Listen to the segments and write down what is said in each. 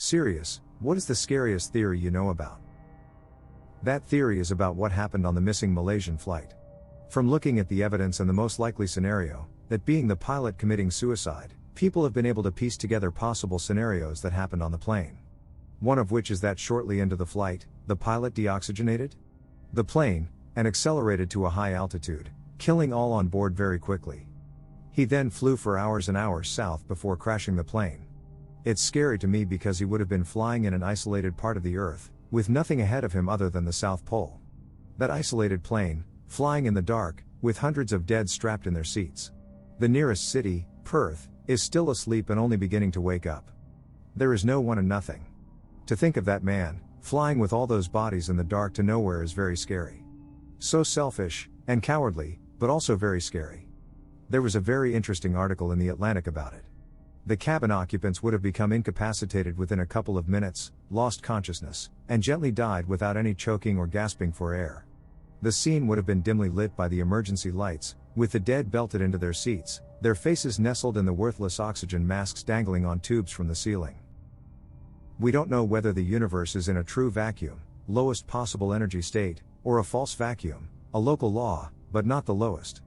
Serious, what is the scariest theory you know about? That theory is about what happened on the missing Malaysian flight. From looking at the evidence and the most likely scenario, that being the pilot committing suicide, people have been able to piece together possible scenarios that happened on the plane. One of which is that shortly into the flight, the pilot deoxygenated the plane and accelerated to a high altitude, killing all on board very quickly. He then flew for hours and hours south before crashing the plane. It's scary to me because he would have been flying in an isolated part of the Earth, with nothing ahead of him other than the South Pole. That isolated plane, flying in the dark, with hundreds of dead strapped in their seats. The nearest city, Perth, is still asleep and only beginning to wake up. There is no one and nothing. To think of that man, flying with all those bodies in the dark to nowhere is very scary. So selfish, and cowardly, but also very scary. There was a very interesting article in The Atlantic about it. The cabin occupants would have become incapacitated within a couple of minutes, lost consciousness, and gently died without any choking or gasping for air. The scene would have been dimly lit by the emergency lights, with the dead belted into their seats, their faces nestled in the worthless oxygen masks dangling on tubes from the ceiling. We don't know whether the universe is in a true vacuum, lowest possible energy state, or a false vacuum, a local law, but not the lowest.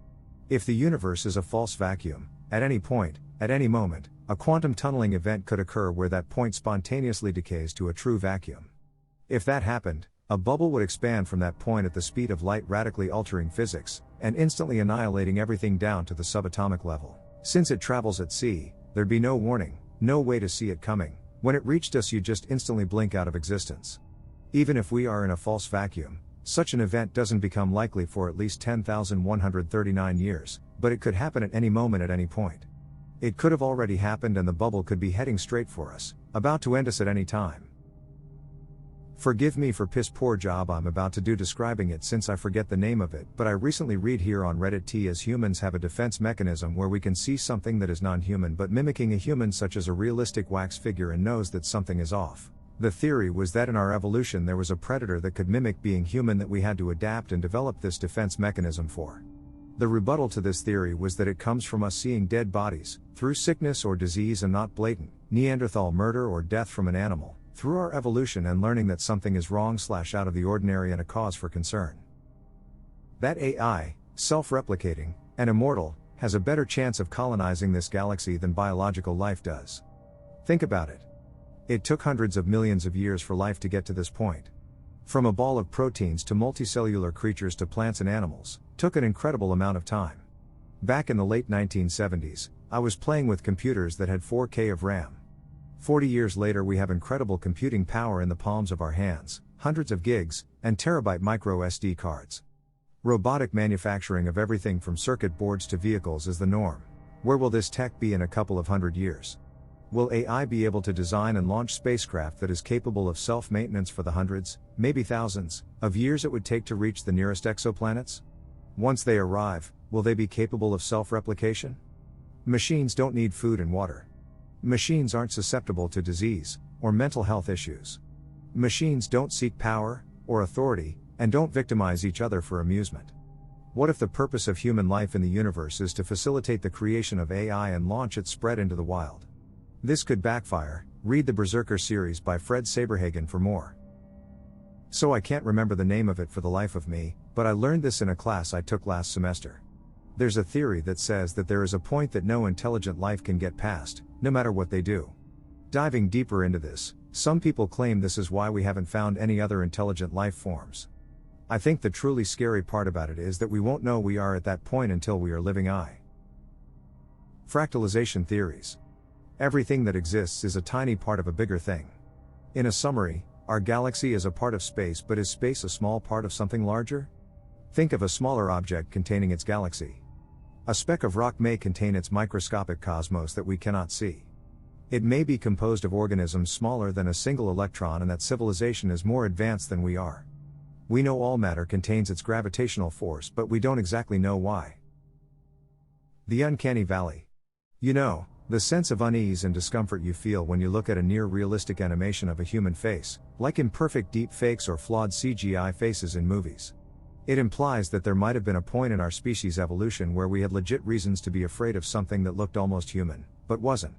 If the universe is a false vacuum, at any point, at any moment, a quantum tunneling event could occur where that point spontaneously decays to a true vacuum. If that happened, a bubble would expand from that point at the speed of light, radically altering physics, and instantly annihilating everything down to the subatomic level. Since it travels at sea, there'd be no warning, no way to see it coming. When it reached us, you'd just instantly blink out of existence. Even if we are in a false vacuum, such an event doesn't become likely for at least 10,139 years, but it could happen at any moment at any point. It could have already happened and the bubble could be heading straight for us, about to end us at any time. Forgive me for piss poor job I'm about to do describing it since I forget the name of it, but I recently read here on Reddit as humans have a defense mechanism where we can see something that is non-human but mimicking a human, such as a realistic wax figure, and knows that something is off. The theory was that in our evolution there was a predator that could mimic being human that we had to adapt and develop this defense mechanism for. The rebuttal to this theory was that it comes from us seeing dead bodies, through sickness or disease, and not blatant Neanderthal murder or death from an animal, through our evolution and learning that something is wrong / out of the ordinary and a cause for concern. That AI, self-replicating, and immortal, has a better chance of colonizing this galaxy than biological life does. Think about it. It took hundreds of millions of years for life to get to this point. From a ball of proteins to multicellular creatures to plants and animals, took an incredible amount of time. Back in the late 1970s, I was playing with computers that had 4K of RAM. 40 years later we have incredible computing power in the palms of our hands, hundreds of gigs, and terabyte micro SD cards. Robotic manufacturing of everything from circuit boards to vehicles is the norm. Where will this tech be in a couple of hundred years? Will AI be able to design and launch spacecraft that is capable of self-maintenance for the hundreds, maybe thousands, of years it would take to reach the nearest exoplanets? Once they arrive, will they be capable of self-replication? Machines don't need food and water. Machines aren't susceptible to disease, or mental health issues. Machines don't seek power, or authority, and don't victimize each other for amusement. What if the purpose of human life in the universe is to facilitate the creation of AI and launch its spread into the wild? This could backfire. Read the Berserker series by Fred Saberhagen for more. So I can't remember the name of it for the life of me, but I learned this in a class I took last semester. There's a theory that says that there is a point that no intelligent life can get past, no matter what they do. Diving deeper into this, some people claim this is why we haven't found any other intelligent life forms. I think the truly scary part about it is that we won't know we are at that point until we are living Ai. Fractalization theories. Everything that exists is a tiny part of a bigger thing. In a summary, our galaxy is a part of space, but is space a small part of something larger? Think of a smaller object containing its galaxy. A speck of rock may contain its microscopic cosmos that we cannot see. It may be composed of organisms smaller than a single electron, and that civilization is more advanced than we are. We know all matter contains its gravitational force, but we don't exactly know why. The Uncanny Valley. You know, the sense of unease and discomfort you feel when you look at a near-realistic animation of a human face, like imperfect deep fakes or flawed CGI faces in movies. It implies that there might have been a point in our species' evolution where we had legit reasons to be afraid of something that looked almost human, but wasn't.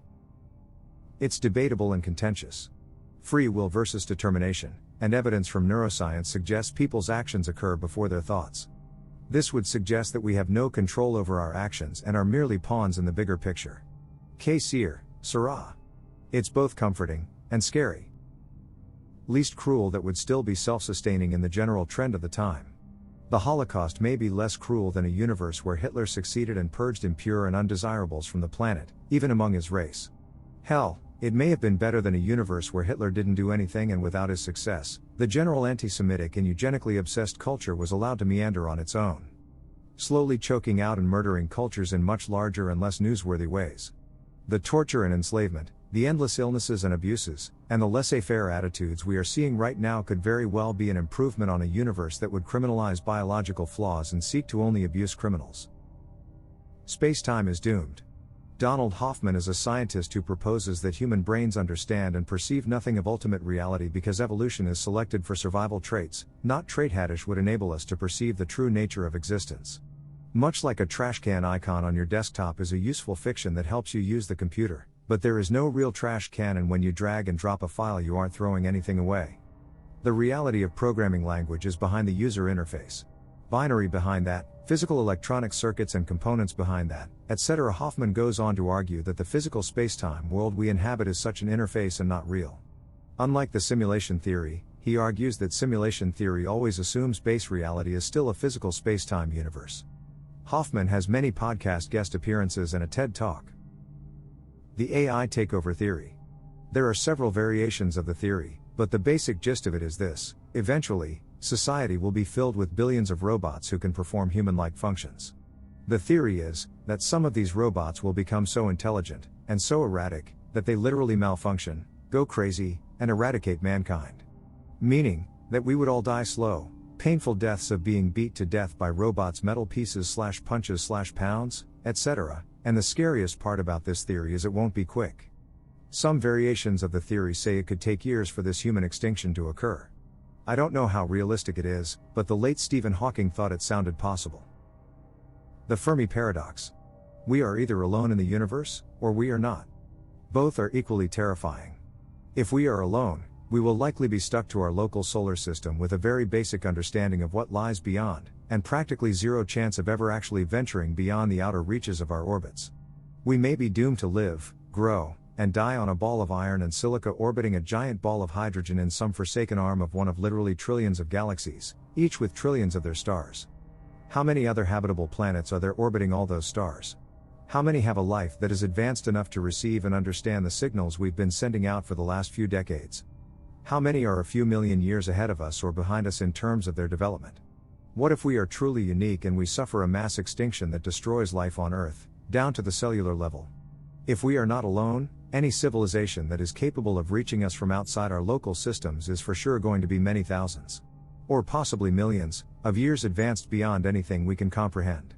It's debatable and contentious. free will versus determination, and evidence from neuroscience suggests people's actions occur before their thoughts. This would suggest that we have no control over our actions and are merely pawns in the bigger picture. Que sire, sera. It's both comforting and scary. Least cruel that would still be self-sustaining in the general trend of the time. The Holocaust may be less cruel than a universe where Hitler succeeded and purged impure and undesirables from the planet, even among his race. Hell, it may have been better than a universe where Hitler didn't do anything and without his success, the general anti-Semitic and eugenically obsessed culture was allowed to meander on its own, slowly choking out and murdering cultures in much larger and less newsworthy ways. The torture and enslavement, the endless illnesses and abuses, and the laissez-faire attitudes we are seeing right now could very well be an improvement on a universe that would criminalize biological flaws and seek to only abuse criminals. Space-time is doomed. Donald Hoffman is a scientist who proposes that human brains understand and perceive nothing of ultimate reality because evolution is selected for survival traits, not trait haddish would enable us to perceive the true nature of existence. Much like a trash can icon on your desktop is a useful fiction that helps you use the computer, but there is no real trash can, and when you drag and drop a file you aren't throwing anything away. The reality of programming language is behind the user interface. Binary behind that, physical electronic circuits and components behind that, etc. Hoffman goes on to argue that the physical spacetime world we inhabit is such an interface and not real. Unlike the simulation theory, he argues that simulation theory always assumes base reality is still a physical spacetime universe. Hoffman has many podcast guest appearances and a TED Talk. The Ai Takeover Theory. There are several variations of the theory, but the basic gist of it is this: eventually, society will be filled with billions of robots who can perform human-like functions. The theory is that some of these robots will become so intelligent and so erratic that they literally malfunction, go crazy, and eradicate mankind. Meaning that we would all die slow, painful deaths of being beat to death by robots, metal pieces / punches / pounds, etc. And the scariest part about this theory is it won't be quick. Some variations of the theory say it could take years for this human extinction to occur. I don't know how realistic it is, but the late Stephen Hawking thought it sounded possible. The Fermi paradox. We are either alone in the universe, or we are not. Both are equally terrifying. If we are alone, we will likely be stuck to our local solar system with a very basic understanding of what lies beyond, and practically zero chance of ever actually venturing beyond the outer reaches of our orbits. We may be doomed to live, grow, and die on a ball of iron and silica orbiting a giant ball of hydrogen in some forsaken arm of one of literally trillions of galaxies, each with trillions of their stars. How many other habitable planets are there orbiting all those stars? How many have a life that is advanced enough to receive and understand the signals we've been sending out for the last few decades? How many are a few million years ahead of us or behind us in terms of their development? What if we are truly unique and we suffer a mass extinction that destroys life on Earth, down to the cellular level? If we are not alone, any civilization that is capable of reaching us from outside our local systems is for sure going to be many thousands, or possibly millions, of years advanced beyond anything we can comprehend.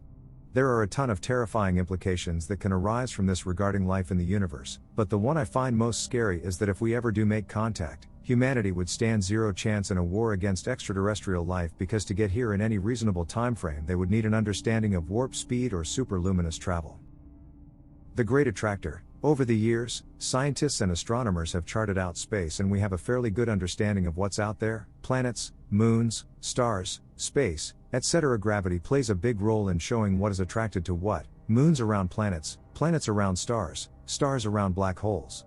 There are a ton of terrifying implications that can arise from this regarding life in the universe, but the one I find most scary is that if we ever do make contact, humanity would stand zero chance in a war against extraterrestrial life, because to get here in any reasonable time frame they would need an understanding of warp speed or superluminous travel. The Great Attractor. Over the years, scientists and astronomers have charted out space and we have a fairly good understanding of what's out there: planets, moons, stars, space, etc. Gravity plays a big role in showing what is attracted to what: moons around planets, planets around stars, stars around black holes.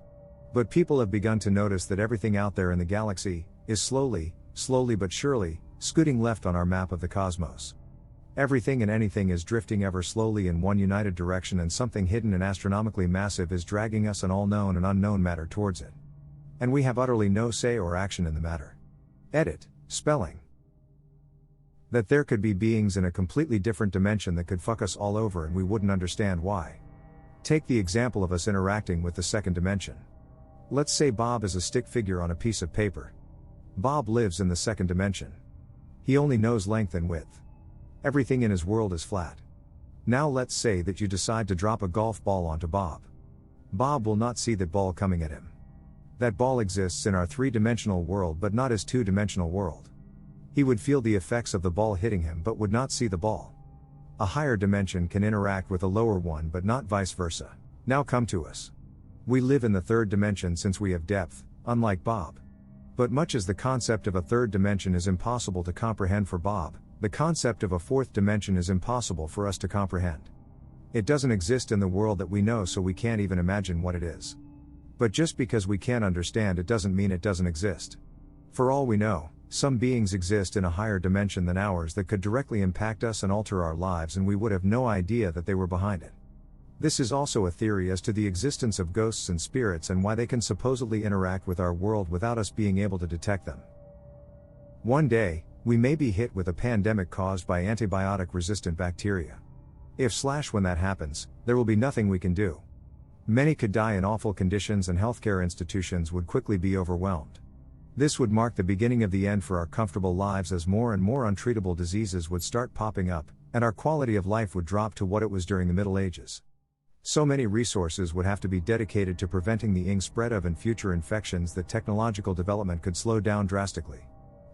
But people have begun to notice that everything out there in the galaxy is slowly but surely, scooting left on our map of the cosmos. Everything and anything is drifting ever slowly in one united direction, and something hidden and astronomically massive is dragging us and all known and unknown matter towards it. And we have utterly no say or action in the matter. Edit, spelling. That there could be beings in a completely different dimension that could fuck us all over and we wouldn't understand why. Take the example of us interacting with the second dimension. Let's say Bob is a stick figure on a piece of paper. Bob lives in the second dimension. He only knows length and width. Everything in his world is flat. Now let's say that you decide to drop a golf ball onto Bob. Bob will not see that ball coming at him. That ball exists in our three-dimensional world but not his two-dimensional world. He would feel the effects of the ball hitting him but would not see the ball. A higher dimension can interact with a lower one but not vice versa. Now come to us. We live in the third dimension since we have depth, unlike Bob. But much as the concept of a third dimension is impossible to comprehend for Bob, the concept of a fourth dimension is impossible for us to comprehend. It doesn't exist in the world that we know, so we can't even imagine what it is. But just because we can't understand it doesn't mean it doesn't exist. For all we know, some beings exist in a higher dimension than ours that could directly impact us and alter our lives, and we would have no idea that they were behind it. This is also a theory as to the existence of ghosts and spirits and why they can supposedly interact with our world without us being able to detect them. One day, we may be hit with a pandemic caused by antibiotic-resistant bacteria. When that happens, there will be nothing we can do. Many could die in awful conditions and healthcare institutions would quickly be overwhelmed. This would mark the beginning of the end for our comfortable lives, as more and more untreatable diseases would start popping up, and our quality of life would drop to what it was during the Middle Ages. So many resources would have to be dedicated to preventing the spread of and future infections that technological development could slow down drastically.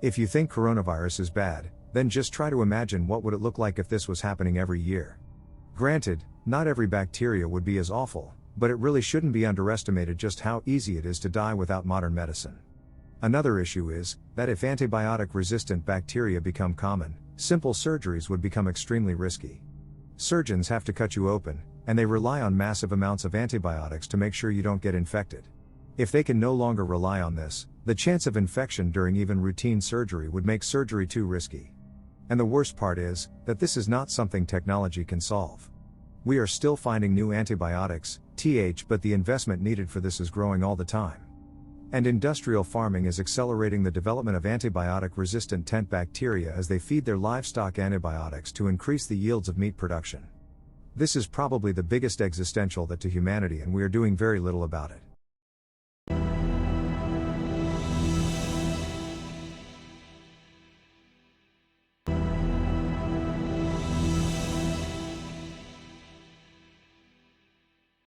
If you think coronavirus is bad, then just try to imagine what would it look like if this was happening every year. Granted, not every bacteria would be as awful, but it really shouldn't be underestimated just how easy it is to die without modern medicine. Another issue is that if antibiotic-resistant bacteria become common, simple surgeries would become extremely risky. Surgeons have to cut you open, and they rely on massive amounts of antibiotics to make sure you don't get infected. If they can no longer rely on this, the chance of infection during even routine surgery would make surgery too risky. And the worst part is that this is not something technology can solve. We are still finding new antibiotics, but the investment needed for this is growing all the time. And industrial farming is accelerating the development of antibiotic-resistant tent bacteria as they feed their livestock antibiotics to increase the yields of meat production. This is probably the biggest existential threat to humanity, and we are doing very little about it.